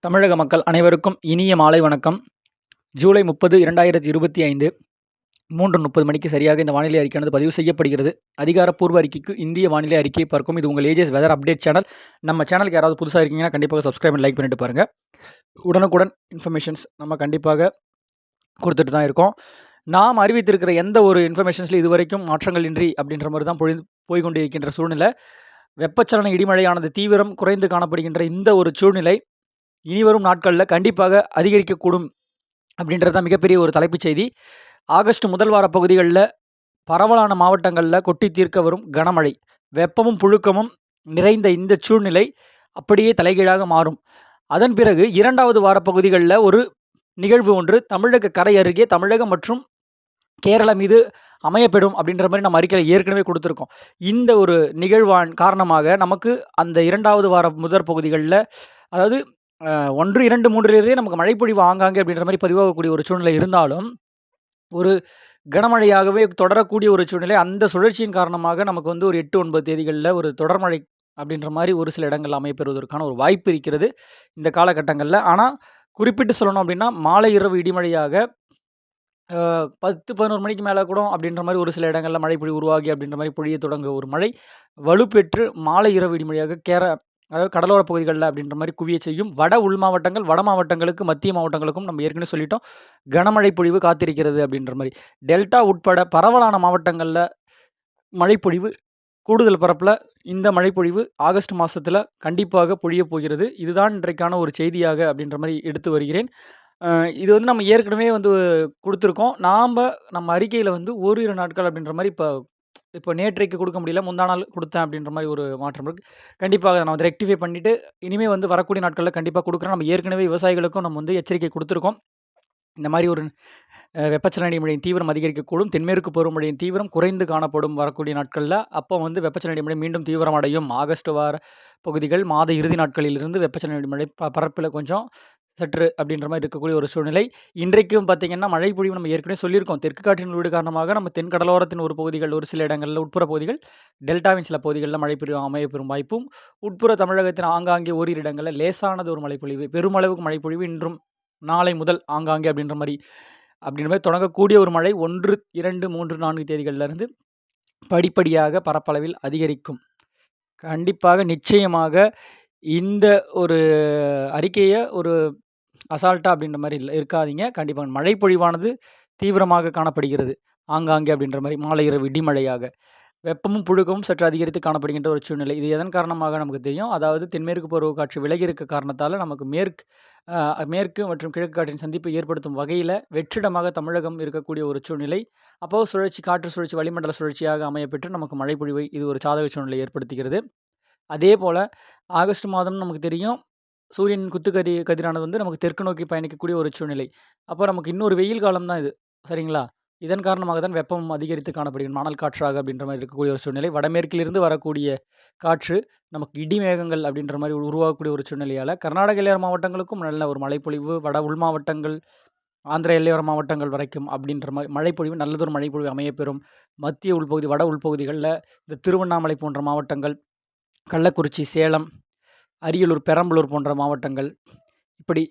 தமிழக மக்கள் அனைவருக்கும் இனிய மாலை வணக்கம். ஜூலை 30, 2025 3:30 மணிக்கு சரியாக இந்த வானிலை அறிக்கையானது பதிவு செய்யப்படுகிறது. அதிகாரப்பூர்வ அறிக்கைக்கு இந்திய வானிலை அறிக்கையை பார்க்கும் இது உங்கள் ஏஜஸ் வெதர் அப்டேட் சேனல். நம்ம சேனலுக்கு யாராவது புதுசாக இருக்கீங்கன்னா கண்டிப்பாக சப்ஸ்கிரைப் அண்ட் லைக் பண்ணிட்டு பாருங்கள். உடனுக்குடன் இன்ஃபர்மேஷன்ஸ் நம்ம கண்டிப்பாக கொடுத்துட்டு தான் இருக்கோம். நாம் அறிவித்திருக்கிற எந்த ஒரு இன்ஃபர்மேஷன்ஸில் இதுவரைக்கும் மாற்றங்கள் இன்றி அப்படின்ற மாதிரி தான் போய்கொண்டு இருக்கின்ற சூழ்நிலை. வெப்பச்சலன இடிமழையானது தீவிரம் குறைந்து காணப்படுகின்ற இந்த ஒரு சூழ்நிலை இனிவரும் நாட்களில் கண்டிப்பாக அதிகரிக்கக்கூடும் அப்படின்றது தான் மிகப்பெரிய ஒரு தலைப்புச் செய்தி. ஆகஸ்ட் முதல் வார பகுதிகளில் பரவலான மாவட்டங்களில் கொட்டி தீர்க்க வரும் கனமழை, வெப்பமும் புழுக்கமும் நிறைந்த இந்த சூழ்நிலை அப்படியே தலைகீழாக மாறும். அதன் பிறகு 2வது வார பகுதிகளில் ஒரு நிகழ்வு ஒன்று தமிழக கரை அருகே தமிழகம் மற்றும் கேரளா மீது அமையப்பெறும் அப்படின்ற மாதிரி நம்ம அறிக்கையில் ஏற்கனவே கொடுத்துருக்கோம். இந்த ஒரு நிகழ்வான் காரணமாக நமக்கு அந்த 2வது வார முதற் பகுதிகளில் அதாவது 1, 2, 3லேயே நமக்கு மழைப்பொழிவு ஆங்காங்கே அப்படின்ற மாதிரி பதிவாகக்கூடிய ஒரு சூழ்நிலை இருந்தாலும், ஒரு கனமழையாகவே தொடரக்கூடிய ஒரு சூழ்நிலை. அந்த சுழற்சியின் காரணமாக நமக்கு வந்து ஒரு 8, 9 தேதிகளில் ஒரு தொடர்மழை அப்படின்ற மாதிரி ஒரு சில இடங்கள் அமையப்பெறுவதற்கான ஒரு வாய்ப்பு இருக்கிறது இந்த காலகட்டங்களில். ஆனால் குறிப்பிட்டு சொல்லணும் அப்படின்னா, மாலை இரவு இடிமழையாக 10, 11 மணிக்கு மேலே கூட அப்படின்ற மாதிரி ஒரு சில இடங்களில் மழைப்பொழிவு உருவாகி அப்படின்ற மாதிரி பொழிய தொடங்க ஒரு மழை வலுப்பெற்று மாலை இரவு இடிமழையாக அதாவது கடலோர பகுதிகளில் அப்படின்ற மாதிரி குவிய செய்யும். வட உள் மாவட்டங்கள், வட மாவட்டங்களுக்கு, மத்திய மாவட்டங்களுக்கும் நம்ம ஏற்கனவே சொல்லிட்டோம் கனமழை பொழிவு காத்திருக்கிறது அப்படின்ற மாதிரி. டெல்டா உட்பட பரவலான மாவட்டங்களில் மழைப்பொழிவு கூடுதல் பரப்பில் இந்த மழைப்பொழிவு ஆகஸ்ட் மாதத்தில் கண்டிப்பாக பொழிய போகிறது. இதுதான் இன்றைக்கான ஒரு செய்தியாக அப்படின்ற மாதிரி எடுத்து வருகிறேன். இது வந்து நம்ம ஏற்கனவே வந்து கொடுத்துருக்கோம். நம்ம அறிக்கையில் வந்து ஓரிரு நாட்கள் அப்படின்ற மாதிரி இப்போ நேற்றைக்கு கொடுக்க முடியல, முந்தா நாள் கொடுத்தேன் அப்படின்ற மாதிரி ஒரு மாற்றம் இருக்குது. கண்டிப்பாக நான் வந்து ரெக்டிஃபை பண்ணிவிட்டு இனிமேல் வந்து வரக்கூடிய நாட்களில் கண்டிப்பாக கொடுக்குறேன். நம்ம ஏற்கனவே விவசாயிகளுக்கும் நம்ம வந்து எச்சரிக்கை கொடுத்துருக்கோம். இந்த மாதிரி ஒரு வெப்பச்சலன இடிமழையின் தீவிரம் அதிகரிக்கக்கூடும். தென்மேற்கு பருவமழையின் தீவிரம் குறைந்து காணப்படும் வரக்கூடிய நாட்களில். அப்போ வந்து வெப்பச்சலன இடிமழை மீண்டும் தீவிரமடையும். ஆகஸ்ட் வார பகுதிகள் மாத இறுதி நாட்களிலிருந்து வெப்பச்சலன இடிமழை பரப்பில் கொஞ்சம் சற்று அப்படின்ற மாதிரி இருக்கக்கூடிய ஒரு சூழ்நிலை. இன்றைக்கும் பார்த்தீங்கன்னா மழை பொழிவு நம்ம ஏற்கனவே சொல்லியிருக்கோம். தெற்கு காற்றின் வீடு காரணமாக நம்ம தென் கடலோரத்தின் ஒரு பகுதிகள், ஒரு சில இடங்களில் உட்புற பகுதிகள், டெல்டாவின் சில பகுதிகளில் மழை பொழிவு அமையப்பெறும் வாய்ப்பும், உட்புற தமிழகத்தின் ஆங்காங்கே ஓரிரு இடங்களில் லேசானது ஒரு மழைப்பொழிவு, பெருமளவுக்கு மழைப்பொழிவு இன்றும் நாளை முதல் ஆங்காங்கே அப்படின்ற மாதிரி தொடங்கக்கூடிய ஒரு மழை 1, 2, 3, 4 தேதிகளிலிருந்து படிப்படியாக பரப்பளவில் அதிகரிக்கும். கண்டிப்பாக நிச்சயமாக இந்த ஒரு அறிக்கையை ஒரு அசால்ட்டா அப்படின்ற மாதிரி இருக்காதீங்க. கண்டிப்பாக மழைப்பொழிவானது தீவிரமாக காணப்படுகிறது ஆங்காங்கே அப்படின்ற மாதிரி மாலை இரவு இடிமழையாக. வெப்பமும் புழுக்கமும் சற்று அதிகரித்து காணப்படுகின்ற ஒரு சூழ்நிலை. இது எதன் காரணமாக நமக்கு தெரியும். அதாவது தென்மேற்கு பருவக்காற்று விலகி இருக்க காரணத்தால் நமக்கு மேற்கு மற்றும் கிழக்கு காற்றின் சந்திப்பை ஏற்படுத்தும் வகையில் வெற்றிடமாக தமிழகம் இருக்கக்கூடிய ஒரு சூழ்நிலை. அப்போது காற்று சுழற்சி வளிமண்டல சுழற்சியாக அமையப்பெற்று நமக்கு மழைப்பொழிவை இது ஒரு சாதக சூழ்நிலை ஏற்படுத்துகிறது. அதே போல் ஆகஸ்ட் மாதம் நமக்கு தெரியும் சூரியன் கதிரானது வந்து நமக்கு தெற்கு நோக்கி பயணிக்கக்கூடிய ஒரு சூழ்நிலை. அப்போ நமக்கு இன்னொரு வெயில் காலம் தான் இது. சரிங்களா? இதன் காரணமாக தான் வெப்பம் அதிகரித்து காணப்படுகிறது. மணல் காற்றாக அப்படின்ற மாதிரி இருக்கக்கூடிய ஒரு சூழ்நிலை. வடமேற்கிலிருந்து வரக்கூடிய காற்று நமக்கு இடி மேகங்கள் அப்படின்ற மாதிரி உருவாகக்கூடிய ஒரு சூழ்நிலையால் கர்நாடக எல்லையோர மாவட்டங்களுக்கும் நல்ல ஒரு மழைப்பொழிவு, வட உள் மாவட்டங்கள், ஆந்திர எல்லையோர மாவட்டங்கள் வரைக்கும் அப்படின்ற மாதிரி மழைப்பொழிவு நல்லதொரு மழைப்பொழிவு அமையப்பெறும். மத்திய உள்பகுதி, வட உள்பகுதிகளில் இந்த திருவண்ணாமலை போன்ற மாவட்டங்கள், கள்ளக்குறிச்சி, சேலம், அரியலூர், பெரம்பலூர் போன்ற மாவட்டங்கள், இப்படி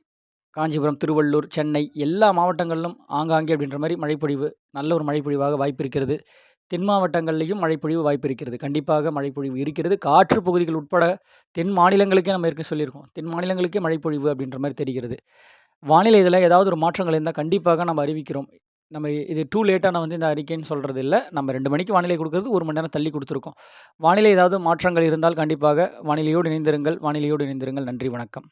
காஞ்சிபுரம், திருவள்ளூர், சென்னை எல்லா மாவட்டங்களிலும் ஆங்காங்கே அப்படின்ற மாதிரி மழைப்பொழிவு நல்ல ஒரு மழைப்பொழிவாக வாய்ப்பு இருக்கிறது. தென் மாவட்டங்கள்லேயும் மழைப்பொழிவு வாய்ப்பு இருக்கிறது. கண்டிப்பாக மழைப்பொழிவு இருக்கிறது. காற்று பகுதிகள் உட்பட தென் மாநிலங்களுக்கே நம்ம ஏற்கனவே சொல்லியிருக்கோம். தென் மாநிலங்களுக்கே மழைப்பொழிவு அப்படின்ற மாதிரி தெரிகிறது. வானிலை இதில் ஏதாவது ஒரு மாற்றங்கள் இருந்தால் கண்டிப்பாக நம்ம அறிவிக்கிறோம். நம்ம இது டூ லேட்டாக நான் வந்து இந்த அறிக்கைன்னு சொல்கிறது இல்லை. நம்ம 2 மணிக்கு வானிலை கொடுக்குறது 1 மணி நேரம் தள்ளி கொடுத்துருக்கோம். வானிலை ஏதாவது மாற்றங்கள் இருந்தால் கண்டிப்பாக வானிலையோடு இணைந்திருங்கள். நன்றி, வணக்கம்.